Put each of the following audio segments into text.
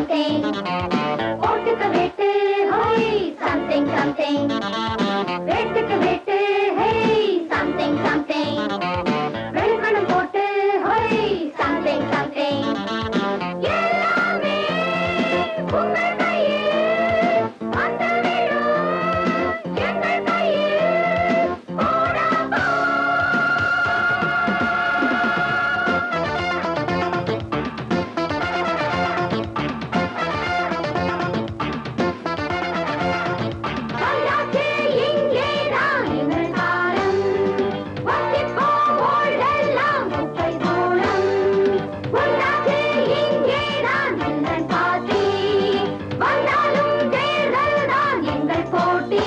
something. ஓட்டுக்கு வெட்டு, ஹோய், something, something. வெட்டுக்கு வெட்டு, hey, something, something. வெளுக்கணும் போட்டு, ஹோய், something, something. எல்லாமே உங்கள் கையில் வந்து விழும், எங்கள் கையில் போடா போ. வந்தாச்சு இங்கேதான் எங்கள் காலம். வந்திப்போ ஓடெல்லாம் குப்பை தூரம். வந்தாச்சு இங்கேதான் எங்கள் பாட்டி. வந்தாலும் தேர்தல் தான் எங்கள் போட்டி.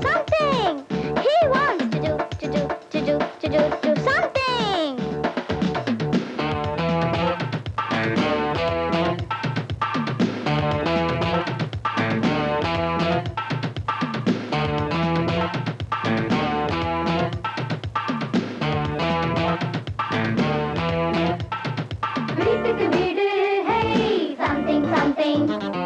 Something. He wants to do something. வீட்டுக்கு வீடு, hey, something, something.